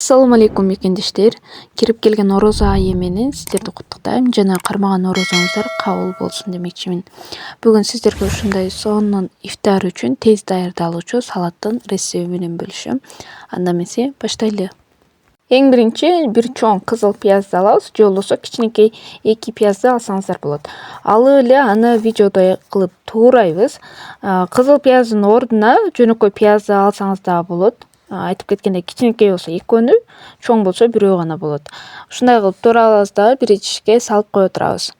Assalamu алейкум мекендештер. Кирип келген орозо айы менен сиздерди куттуктайм жана кармаган орозоңуздар кабыл болсун демекчимин. Бүгүн сиздерге ушундай сонун ифтар үчүн тез даярдалуучу салаттын рецепти менен бөлүшөм. Анда эмесе баштайлы. Эң биринчи бир чоң кызыл пиязды алабыз, же болбосо кичинекей 2 пиязды алсаңыздар болот. Алып эле аны видеодой кылып туурайбыз. Кызыл пияздын ордуна жөнөкөй пиязды алсаңыз дагы болот. Айтып кеткендей, кичинекей болсо экөөнү, чоң болсо бирөө гана болот. Ушундай кылып туура алабыз дагы бир идишке салып кое турабыз.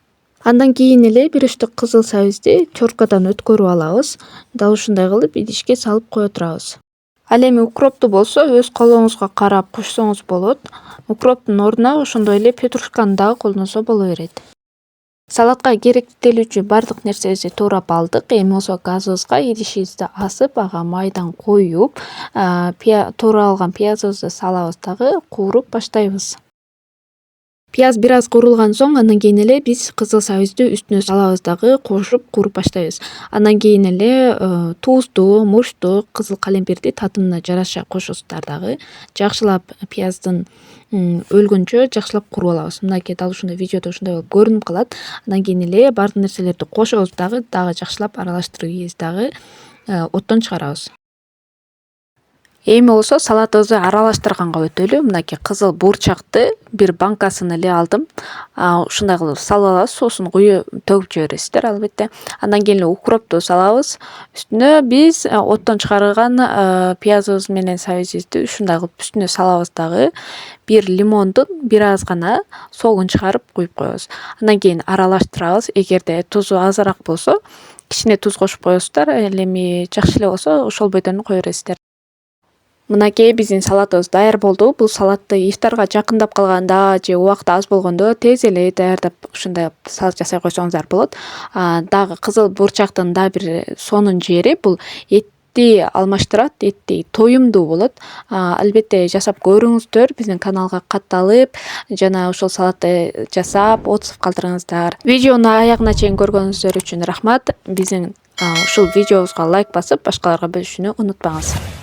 Андан кийин эле бир үчтүк кызыл сабизди чоркадан өткөрүп алабыз. Дал ушундай кылып идишке салып кое турабыз. Ал эми укропту болсо өз колуңузга карап кошсоңуз болот. Укроптун ордуна ошондой эле петрушканы дагы колдонсо боло берет. Салатка керектелүүчү бардык нерсебизди туурап алдык. Эми болсо газыбызга идишибизди асып, ага майдан коюп, тууралган пиязыбызды салабыз дагы кууруп баштайбыз. Пияз бир аз куурулган соң андан кийин эле биз кызыл сабизди үстүнө салабыз дагы кошуп кууруп баштайбыз. Андан кийин эле тузду, мурчту, кызыл калемпирди татымына жараша кошосуздар дагы. Жакшылап пияздын өлгөнчө жакшылап кууруп алабыз. Мынакей дал ушундай видеодо ушундай болуп көрүнүп калат. Андан кийин эле бардык нерселерди кошобуз дагы жакшылап аралаштырып ийиз дагы оттон чыгарабыз. Эми болсо салатыбызды аралаштырганга өтөлү. Мынакей кызыл буурчакты бир банкасын эле алдым. Ушундай кылып салып алабыз, соусун куюп төгүп жибересиздер албетте. Андан кийин эле укропту салабыз. Үстүнө биз оттон чыгарган пиязыбыз менен сабизибизди ушундай кылып үстүнө салабыз дагы. Бир лимондун бир аз гана согун чыгарып куюп коебуз. Андан кийин аралаштырабыз. Эгерде тузу азыраак болсо, кичине туз кошуп коесуздар. Ал эми жакшы эле болсо ошол бойдон кое бересиздер. Мынакей биздин салатыбыз даяр болду. Бул салатты ифтарга жакындап калганда же убакыт аз болгондо тез эле даярдап ушундай салат жасай койсоңуздар болот. Дагы кызыл буурчактын дагы бир сонун жери бул этти алмаштырат, этти тоюмдуу болот. Албетте жасап көрүңүздөр, биздин каналга катталып, жана ошол салатты жасап отзыв калтырыңыздар. Видеону аягына чейин көргөнүңүздөр үчүн рахмат. Биздин ушул видеобузга лайк басып, башкаларга бөлүшүүнү унутпаңыз.